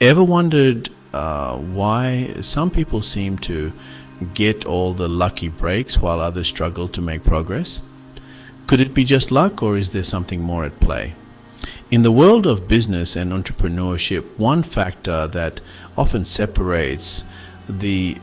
Ever wondered why some people seem to get all the lucky breaks while others struggle to make progress? Could it be just luck, or is there something more at play? In the world of business and entrepreneurship, one factor that often separates the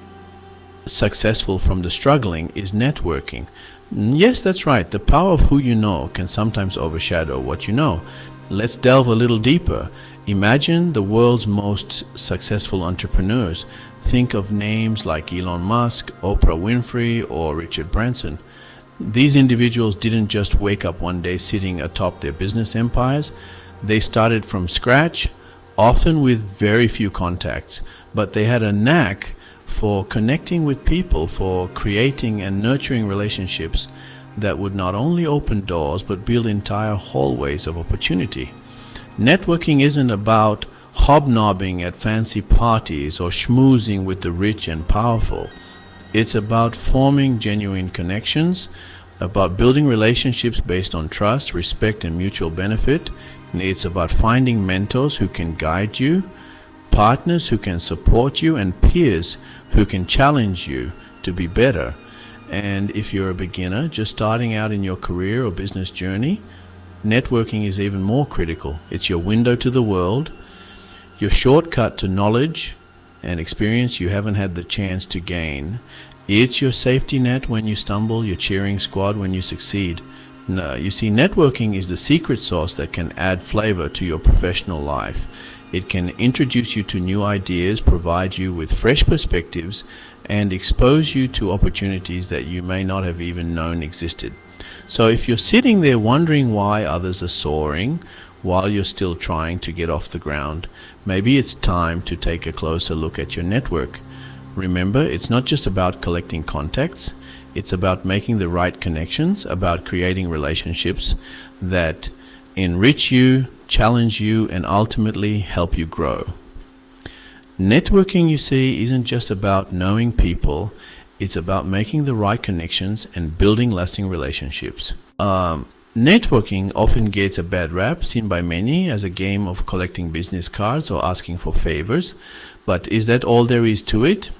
successful from the struggling is networking. Yes, that's right. The power of who you know can sometimes overshadow what you know. Let's delve a little deeper. Imagine the world's most successful entrepreneurs. Think of names like Elon Musk, Oprah Winfrey, or Richard Branson. These individuals didn't just wake up one day sitting atop their business empires. They started from scratch, often with very few contacts, but they had a knack for connecting with people, for creating and nurturing relationships that would not only open doors but build entire hallways of opportunity. Networking isn't about hobnobbing at fancy parties or schmoozing with the rich and powerful. It's about forming genuine connections, about building relationships based on trust, respect, and mutual benefit. It's about finding mentors who can guide you, partners who can support you, and peers who can challenge you to be better. And if you're a beginner just starting out in your career or business journey, networking is even more critical. It's your window to the world, your shortcut to knowledge and experience you haven't had the chance to gain. It's your safety net when you stumble, your cheering squad when you succeed. No, you see, networking is the secret sauce that can add flavor to your professional life. It can introduce you to new ideas, provide you with fresh perspectives, and expose you to opportunities that you may not have even known existed. So if you're sitting there wondering why others are soaring while you're still trying to get off the ground, maybe it's time to take a closer look at your network. Remember, it's not just about collecting contacts. It's about making the right connections, about creating relationships that enrich you, challenge you, and ultimately help you grow. Networking, you see, isn't just about knowing people. It's about making the right connections and building lasting relationships. Networking often gets a bad rap, seen by many as a game of collecting business cards or asking for favors. But is that all there is to it?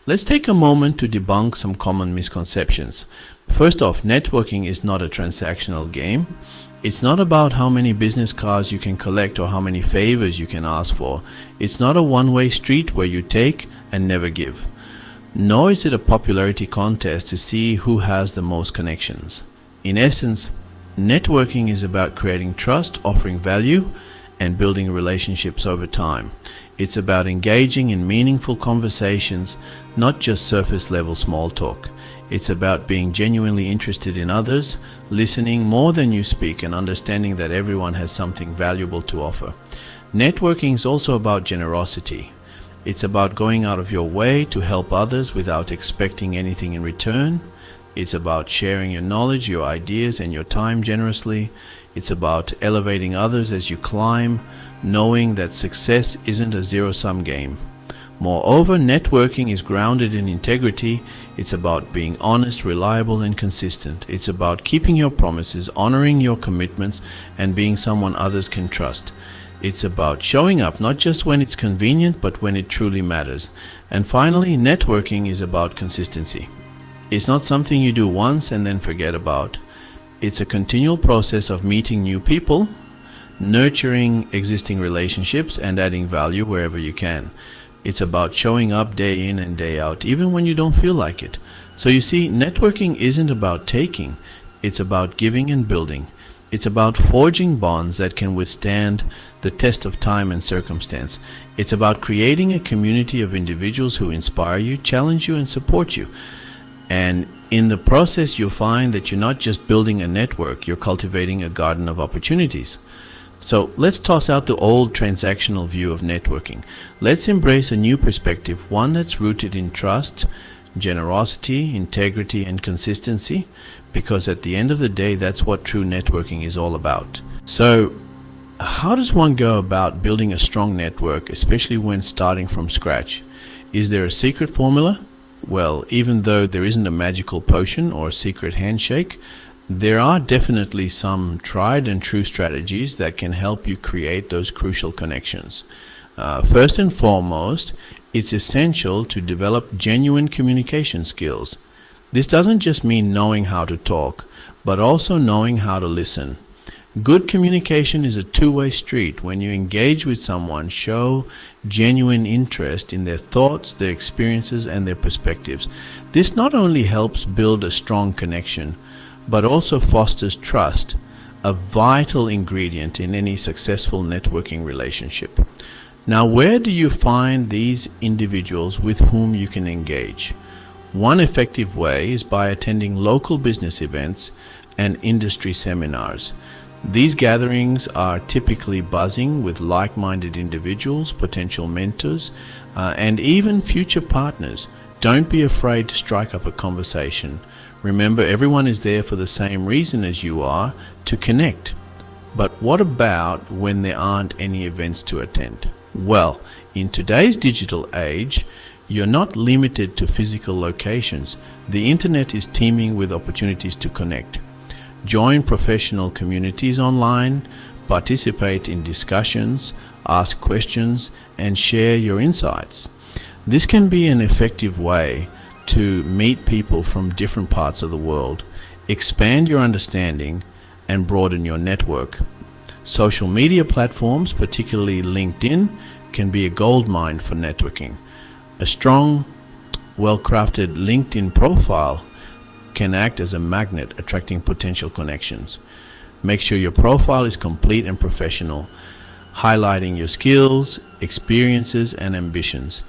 Let's take a moment to debunk some common misconceptions. First off, networking is not a transactional game. It's not about how many business cards you can collect or how many favors you can ask for. It's not a one-way street where you take and never give. Nor is it a popularity contest to see who has the most connections. In essence, networking is about creating trust, offering value, and building relationships over time. It's about engaging in meaningful conversations, not just surface-level small talk. It's about being genuinely interested in others, listening more than you speak, and understanding that everyone has something valuable to offer. Networking is also about generosity. It's about going out of your way to help others without expecting anything in return. It's about sharing your knowledge, your ideas, and your time generously. It's about elevating others as you climb, knowing that success isn't a zero-sum game. Moreover, networking is grounded in integrity. It's about being honest, reliable, and consistent. It's about keeping your promises, honoring your commitments, and being someone others can trust. It's about showing up not just when it's convenient, but when it truly matters. And finally, networking is about consistency. It's not something you do once and then forget about. It's a continual process of meeting new people, nurturing existing relationships, and adding value wherever you can. It's about showing up day in and day out, even when you don't feel like it. So you see, networking isn't about taking, it's about giving and building. It's about forging bonds that can withstand the test of time and circumstance. It's about creating a community of individuals who inspire you, challenge you, and support you. And in the process, you'll find that you're not just building a network, you're cultivating a garden of opportunities. So let's toss out the old transactional view of networking. Let's embrace a new perspective, one that's rooted in trust, generosity, integrity, and consistency, because at the end of the day, that's what true networking is all about. So how does one go about building a strong network, especially when starting from scratch? Is there a secret formula? Well, even though there isn't a magical potion or a secret handshake, there are definitely some tried and true strategies that can help you create those crucial connections. First and foremost, it's essential to develop genuine communication skills. This doesn't just mean knowing how to talk, but also knowing how to listen. Good communication is a two-way street. When you engage with someone, show genuine interest in their thoughts, their experiences, and their perspectives. This not only helps build a strong connection, but also fosters trust, a vital ingredient in any successful networking relationship. Now, where do you find these individuals with whom you can engage? One effective way is by attending local business events and industry seminars. These gatherings are typically buzzing with like-minded individuals, potential mentors, and even future partners. Don't be afraid to strike up a conversation. Remember, everyone is there for the same reason as you are, to connect. But what about when there aren't any events to attend? Well, in today's digital age, you're not limited to physical locations. The internet is teeming with opportunities to connect. Join professional communities online, participate in discussions, ask questions, and share your insights. This can be an effective way to meet people from different parts of the world, expand your understanding, and broaden your network. Social media platforms, particularly LinkedIn, can be a goldmine for networking. A strong, well-crafted LinkedIn profile can act as a magnet, attracting potential connections. Make sure your profile is complete and professional, highlighting your skills, experiences, and ambitions.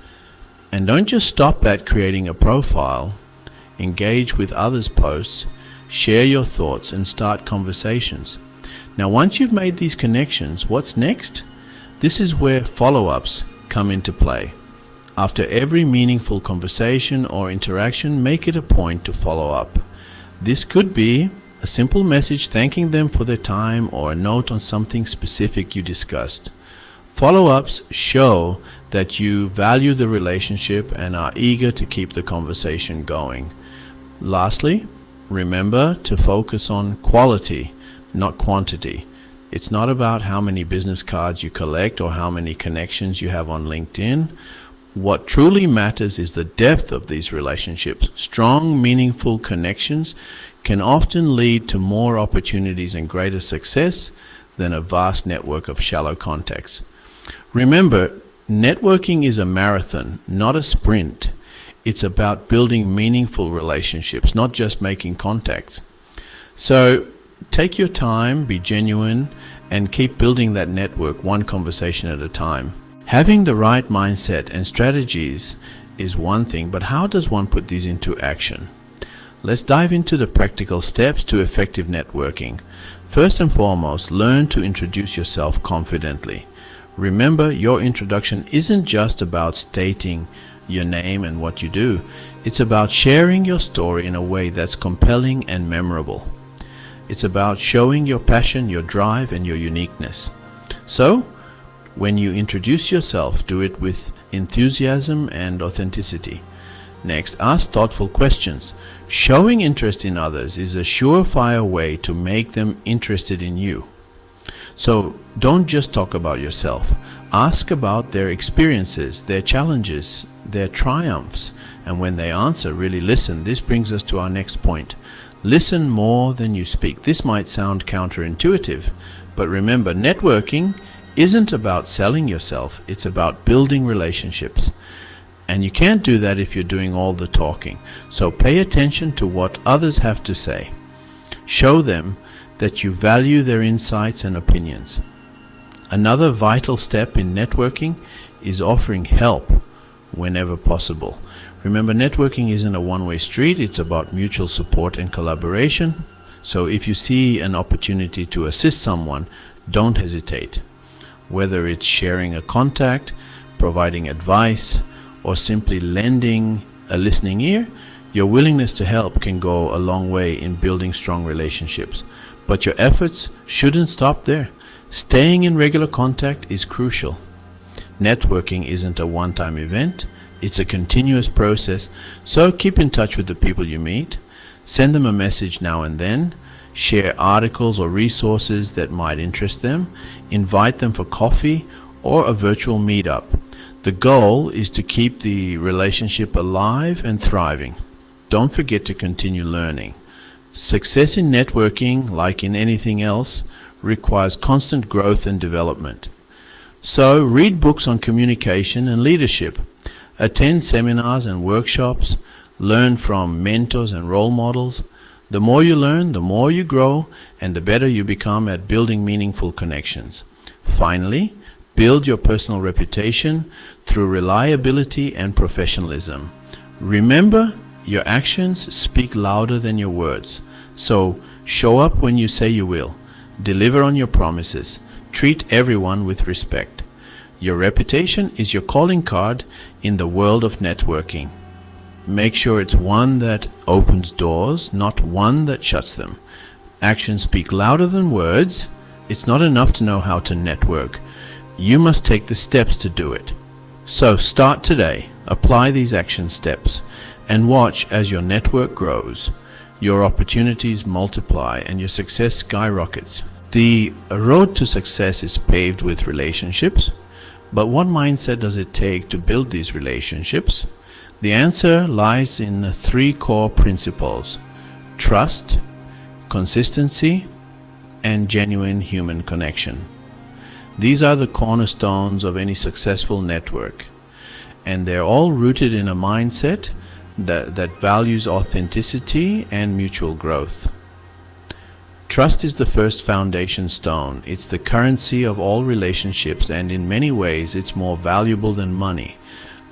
And don't just stop at creating a profile. Engage with others' posts, share your thoughts, and start conversations. Now, once you've made these connections, what's next? This is where follow-ups come into play. After every meaningful conversation or interaction, make it a point to follow up. This could be a simple message thanking them for their time or a note on something specific you discussed. Follow-ups show that you value the relationship and are eager to keep the conversation going. Lastly, remember to focus on quality, not quantity. It's not about how many business cards you collect or how many connections you have on LinkedIn. What truly matters is the depth of these relationships. Strong, meaningful connections can often lead to more opportunities and greater success than a vast network of shallow contacts. Remember, networking is a marathon, not a sprint. It's about building meaningful relationships, not just making contacts. So take your time, be genuine, and keep building that network one conversation at a time. Having the right mindset and strategies is one thing, but how does one put these into action? Let's dive into the practical steps to effective networking. First and foremost, learn to introduce yourself confidently. Remember, your introduction isn't just about stating your name and what you do. It's about sharing your story in a way that's compelling and memorable. It's about showing your passion, your drive, and your uniqueness. So, when you introduce yourself, do it with enthusiasm and authenticity. Next, ask thoughtful questions. Showing interest in others is a surefire way to make them interested in you. So don't just talk about yourself. Ask about their experiences, their challenges, their triumphs. And when they answer, really listen. This brings us to our next point. Listen more than you speak. This might sound counterintuitive, but remember, networking isn't about selling yourself. It's about building relationships. And you can't do that if you're doing all the talking. So pay attention to what others have to say. Show them that you value their insights and opinions. Another vital step in networking is offering help whenever possible. Remember, networking isn't a one-way street. It's about mutual support and collaboration. So if you see an opportunity to assist someone, don't hesitate. Whether it's sharing a contact, providing advice, or simply lending a listening ear, your willingness to help can go a long way in building strong relationships. But your efforts shouldn't stop there. Staying in regular contact is crucial. Networking isn't a one-time event. It's a continuous process. So keep in touch with the people you meet. Send them a message now and then. Share articles or resources that might interest them. Invite them for coffee or a virtual meetup. The goal is to keep the relationship alive and thriving. Don't forget to continue learning. Success in networking, like in anything else, requires constant growth and development. So read books on communication and leadership, attend seminars and workshops, learn from mentors and role models. The more you learn, the more you grow, and the better you become at building meaningful connections. Finally, build your personal reputation through reliability and professionalism. Remember, your actions speak louder than your words. So show up when you say you will. Deliver on your promises. Treat everyone with respect. Your reputation is your calling card in the world of networking. Make sure it's one that opens doors, not one that shuts them. Actions speak louder than words. It's not enough to know how to network. You must take the steps to do it. So start today. Apply these action steps and watch as your network grows. Your opportunities multiply and your success skyrockets. The road to success is paved with relationships, but what mindset does it take to build these relationships? The answer lies in 3 core principles: trust, consistency, and genuine human connection. These are the cornerstones of any successful network, and they're all rooted in a mindset that values authenticity and mutual growth. Trust is the first foundation stone. It's the currency of all relationships, and in many ways it's more valuable than money.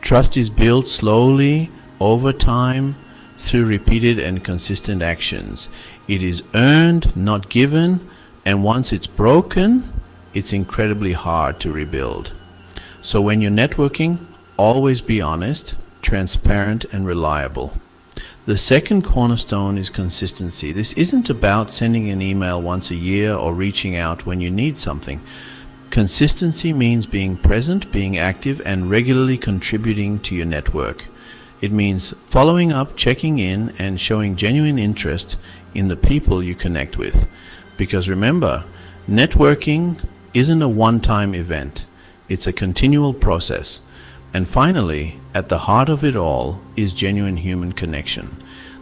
Trust is built slowly, over time, through repeated and consistent actions. It is earned, not given, and once it's broken, it's incredibly hard to rebuild. So when you're networking, always be honest, transparent, and reliable. The second cornerstone is consistency. This isn't about sending an email once a year or reaching out when you need something. Consistency means being present, being active, and regularly contributing to your network. It means following up, checking in, and showing genuine interest in the people you connect with. Because remember, networking isn't a one-time event. It's a continual process. And finally, at the heart of it all is genuine human connection.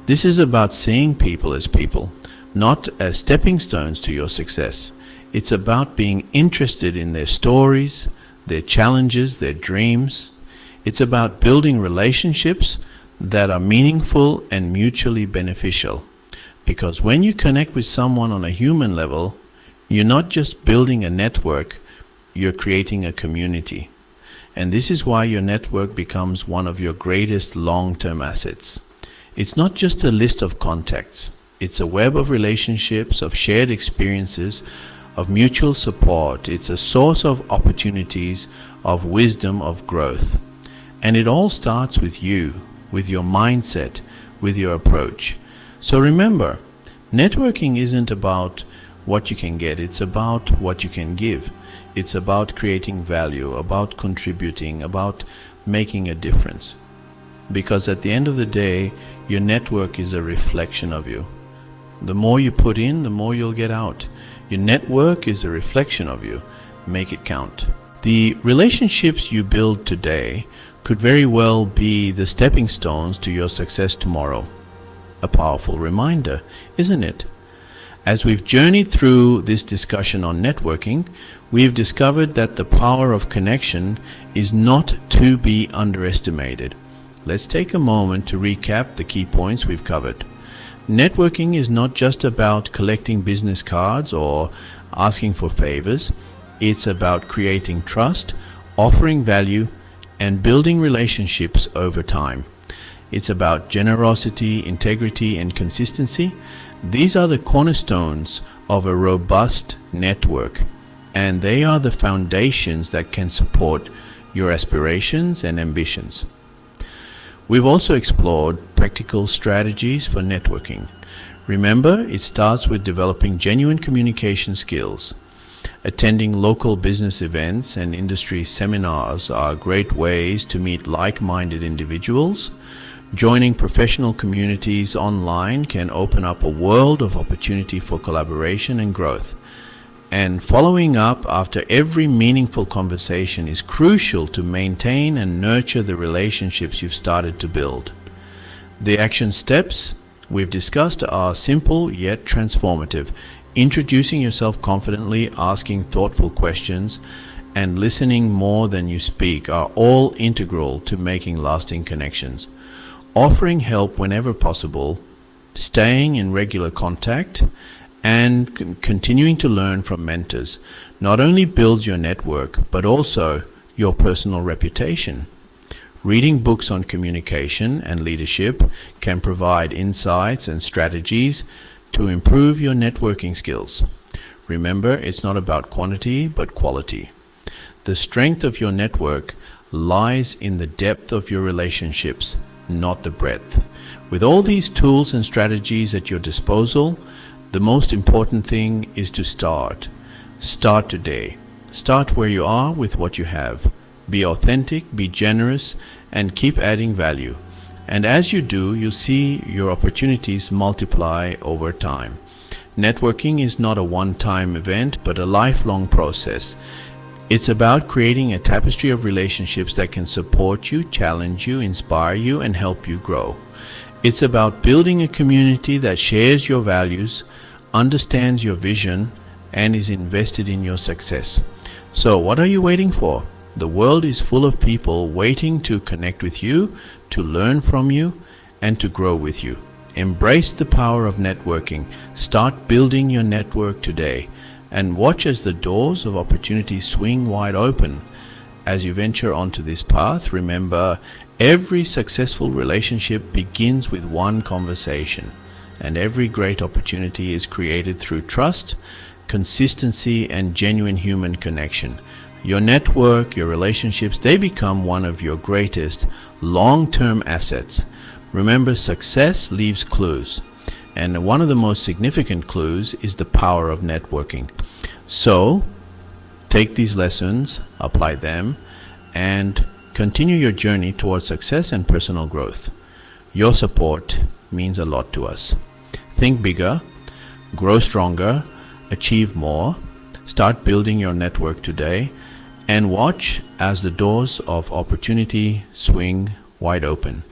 This is about seeing people as people, not as stepping stones to your success. It's about being interested in their stories, their challenges, their dreams. It's about building relationships that are meaningful and mutually beneficial. Because when you connect with someone on a human level, you're not just building a network, you're creating a community. And this is why your network becomes one of your greatest long-term assets. It's not just a list of contacts. It's a web of relationships, of shared experiences, of mutual support. It's a source of opportunities, of wisdom, of growth. And it all starts with you, with your mindset, with your approach. So remember, networking isn't about what you can get, it's about what you can give. It's about creating value, about contributing, about making a difference. Because at the end of the day, your network is a reflection of you. The more you put in, the more you'll get out. Your network is a reflection of you. Make it count. The relationships you build today could very well be the stepping stones to your success tomorrow. A powerful reminder, isn't it? As we've journeyed through this discussion on networking, we've discovered that the power of connection is not to be underestimated. Let's take a moment to recap the key points we've covered. Networking is not just about collecting business cards or asking for favors. It's about creating trust, offering value, and building relationships over time. It's about generosity, integrity, and consistency. These are the cornerstones of a robust network, and they are the foundations that can support your aspirations and ambitions. We've also explored practical strategies for networking. Remember, it starts with developing genuine communication skills. Attending local business events and industry seminars are great ways to meet like-minded individuals. Joining professional communities online can open up a world of opportunity for collaboration and growth. And following up after every meaningful conversation is crucial to maintain and nurture the relationships you've started to build. The action steps we've discussed are simple yet transformative. Introducing yourself confidently, asking thoughtful questions, and listening more than you speak are all integral to making lasting connections. Offering help whenever possible, staying in regular contact, and continuing to learn from mentors not only builds your network but also your personal reputation. Reading books on communication and leadership can provide insights and strategies to improve your networking skills. Remember, it's not about quantity but quality. The strength of your network lies in the depth of your relationships, not the breadth. With all these tools and strategies at your disposal, the most important thing is to start. Start today. Start where you are with what you have. Be authentic, be generous, and keep adding value. And as you do, you'll see your opportunities multiply over time. Networking is not a one-time event, but a lifelong process. It's about creating a tapestry of relationships that can support you, challenge you, inspire you, and help you grow. It's about building a community that shares your values, understands your vision, and is invested in your success. So what are you waiting for? The world is full of people waiting to connect with you, to learn from you, and to grow with you. Embrace the power of networking. Start building your network today, and watch as the doors of opportunity swing wide open. As you venture onto this path, remember, every successful relationship begins with one conversation, and every great opportunity is created through trust, consistency, and genuine human connection. Your network, your relationships, they become one of your greatest long-term assets. Remember, success leaves clues, and one of the most significant clues is the power of networking. So, take these lessons, apply them, and continue your journey towards success and personal growth. Your support means a lot to us. Think bigger, grow stronger, achieve more, start building your network today, and watch as the doors of opportunity swing wide open.